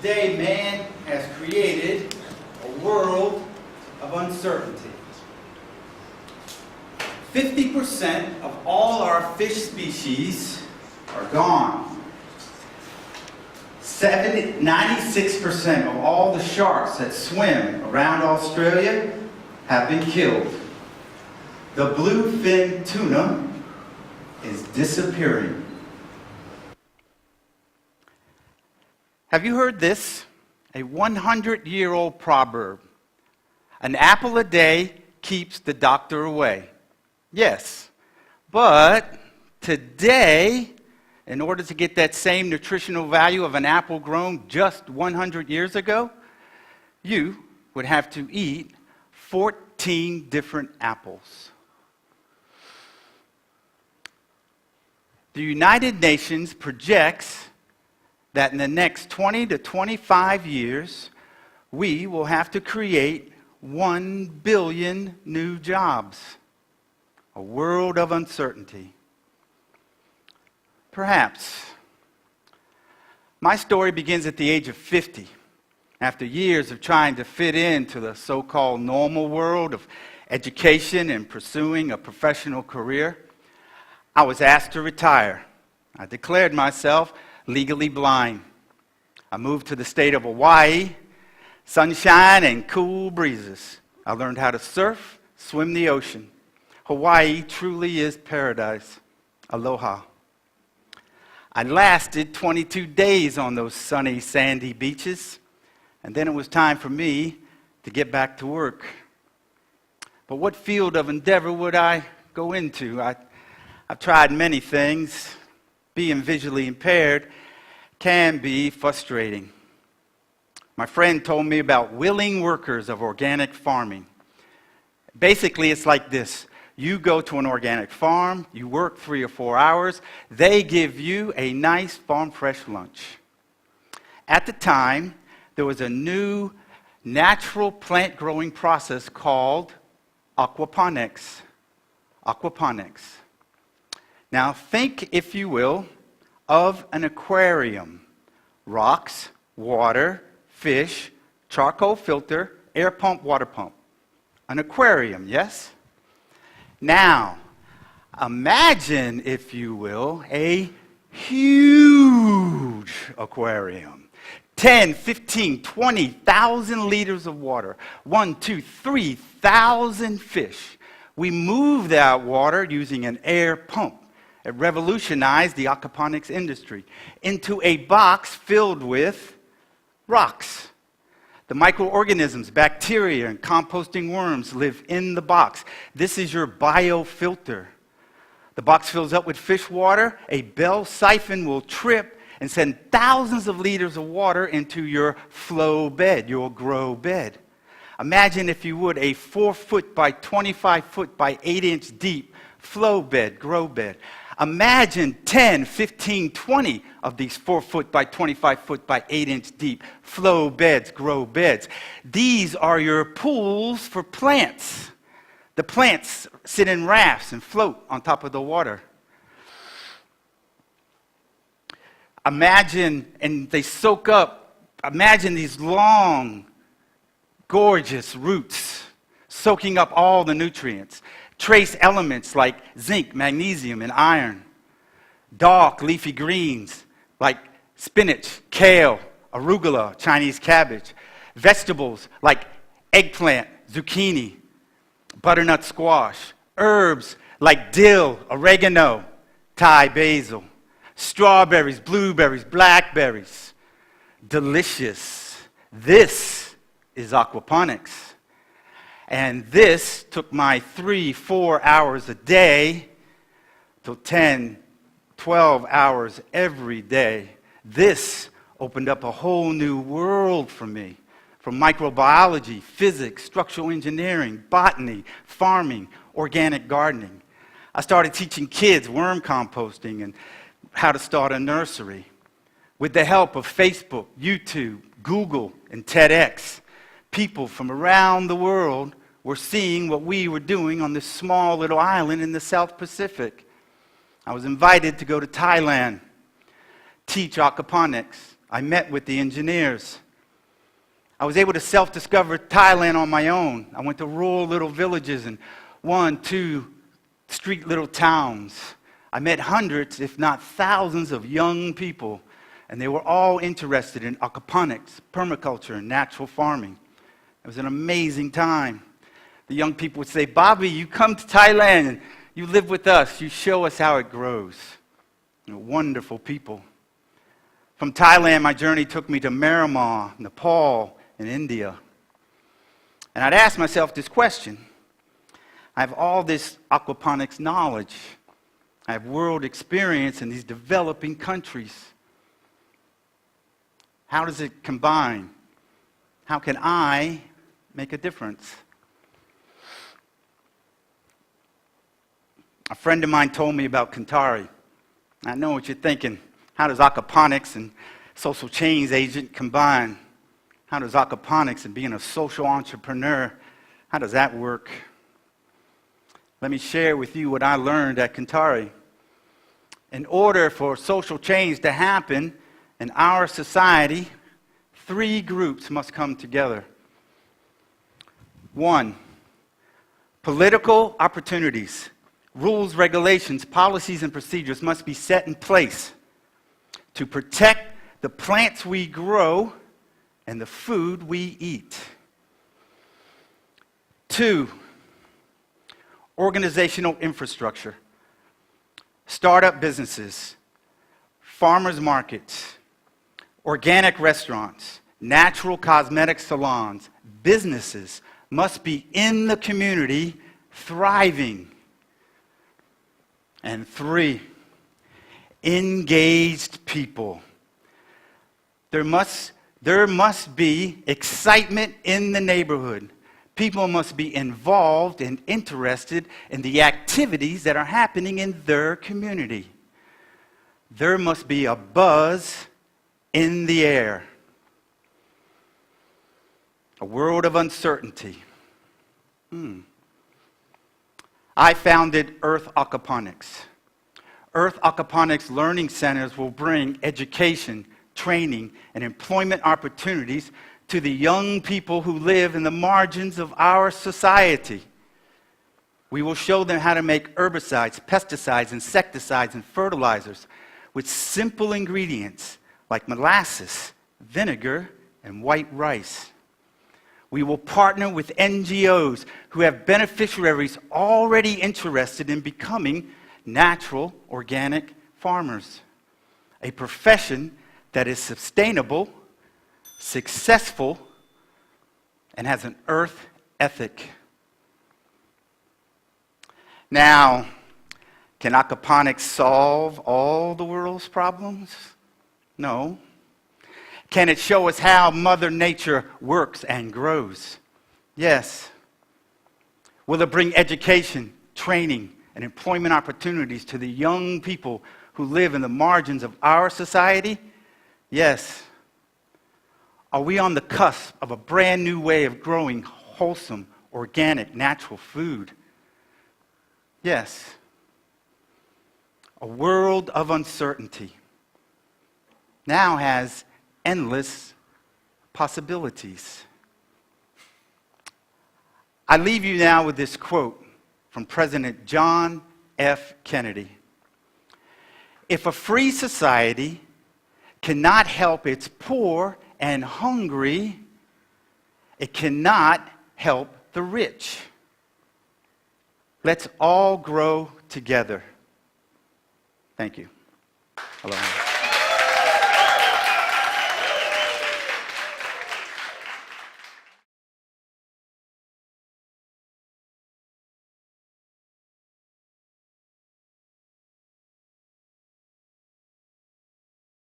Today, man has created a world of uncertainty. 50% of all our fish species are gone. 96% of all the sharks that swim around Australia have been killed. The bluefin tuna is disappearing. Have you heard this? A 100-year-old proverb. An apple a day keeps the doctor away. Yes, but today, in order to get that same nutritional value of an apple grown just 100 years ago, you would have to eat 14 different apples. The United Nations projects that in the next 20 to 25 years, we will have to create 1 billion new jobs. A world of uncertainty. Perhaps. My story begins at the age of 50. After years of trying to fit into the so-called normal world of education and pursuing a professional career, I was asked to retire. I declared myself legally blind. I moved to the state of Hawaii, sunshine and cool breezes. I learned how to surf, swim the ocean. Hawaii truly is paradise. Aloha. I lasted 22 days on those sunny, sandy beaches, and then it was time for me to get back to work. But what field of endeavor would I go into? I've tried many things. Being visually impaired can be frustrating. My friend told me about willing workers of organic farming. Basically, it's like this. You go to an organic farm, you work 3 or 4 hours, they give you a nice farm-fresh lunch. At the time, there was a new natural plant-growing process called aquaponics. Aquaponics. Now, think, if you will, of an aquarium. Rocks, water, fish, charcoal filter, air pump, water pump. An aquarium, yes? Now, imagine, if you will, a huge aquarium. 10, 15, 20,000 liters of water. 1, 2, 3,000 fish. We move that water using an air pump. It revolutionized the aquaponics industry into a box filled with rocks. The microorganisms, bacteria, and composting worms live in the box. This is your biofilter. The box fills up with fish water. A bell siphon will trip and send thousands of liters of water into your flow bed, your grow bed. Imagine, if you would, a 4-foot by 25-foot by 8-inch deep flow bed, grow bed. Imagine 10, 15, 20 of these 4-foot by 25-foot by 8-inch deep flow beds, grow beds. These are your pools for plants. The plants sit in rafts and float on top of the water. Imagine, and they soak up, imagine these long, gorgeous roots soaking up all the nutrients. Trace elements like zinc, magnesium, and iron. Dark leafy greens like spinach, kale, arugula, Chinese cabbage. Vegetables like eggplant, zucchini, butternut squash. Herbs like dill, oregano, Thai basil. Strawberries, blueberries, blackberries. Delicious. This is aquaponics. And this took my 3-4 hours a day to 10, 12 hours every day. This opened up a whole new world for me. From microbiology, physics, structural engineering, botany, farming, organic gardening. I started teaching kids worm composting and how to start a nursery. With the help of Facebook, YouTube, Google, and TEDx, people from around the world were seeing what we were doing on this small little island in the South Pacific. I was invited to go to Thailand, teach aquaponics. I met with the engineers. I was able to self-discover Thailand on my own. I went to rural little villages and 1, 2 street little towns. I met hundreds, if not thousands, of young people, and they were all interested in aquaponics, permaculture, and natural farming. It was an amazing time. The young people would say, "Bobby, you come to Thailand and you live with us. You show us how it grows." Wonderful people. From Thailand, my journey took me to Myanmar, Nepal, and India. And I'd ask myself this question. I have all this aquaponics knowledge. I have world experience in these developing countries. How does it combine? How can I make a difference? A friend of mine told me about kanthari. I know what you're thinking. How does aquaponics and social change agent combine? How does aquaponics and being a social entrepreneur, how does that work? Let me share with you what I learned at Kanthari. In order for social change to happen in our society, 3 groups must come together. 1, political opportunities. Rules, regulations, policies, and procedures must be set in place to protect the plants we grow and the food we eat. 2, organizational infrastructure. Startup businesses, farmers markets, organic restaurants, natural cosmetic salons, businesses must be in the community thriving. And 3, engaged people. There must be excitement in the neighborhood. People must be involved and interested in the activities that are happening in their community. There must be a buzz in the air. A world of uncertainty. I founded Earth Aquaponics. Earth Aquaponics learning centers will bring education, training, and employment opportunities to the young people who live in the margins of our society. We will show them how to make herbicides, pesticides, insecticides, and fertilizers with simple ingredients like molasses, vinegar, and white rice. We will partner with NGOs who have beneficiaries already interested in becoming natural organic farmers, a profession that is sustainable, successful, and has an earth ethic. Now, can aquaponics solve all the world's problems? No. Can it show us how Mother Nature works and grows? Yes. Will it bring education, training, and employment opportunities to the young people who live in the margins of our society? Yes. Are we on the cusp of a brand new way of growing wholesome, organic, natural food? Yes. A world of uncertainty now has endless possibilities. I leave you now with this quote from President John F. Kennedy. If a free society cannot help its poor and hungry, it cannot help the rich. Let's all grow together. Thank you. Aloha.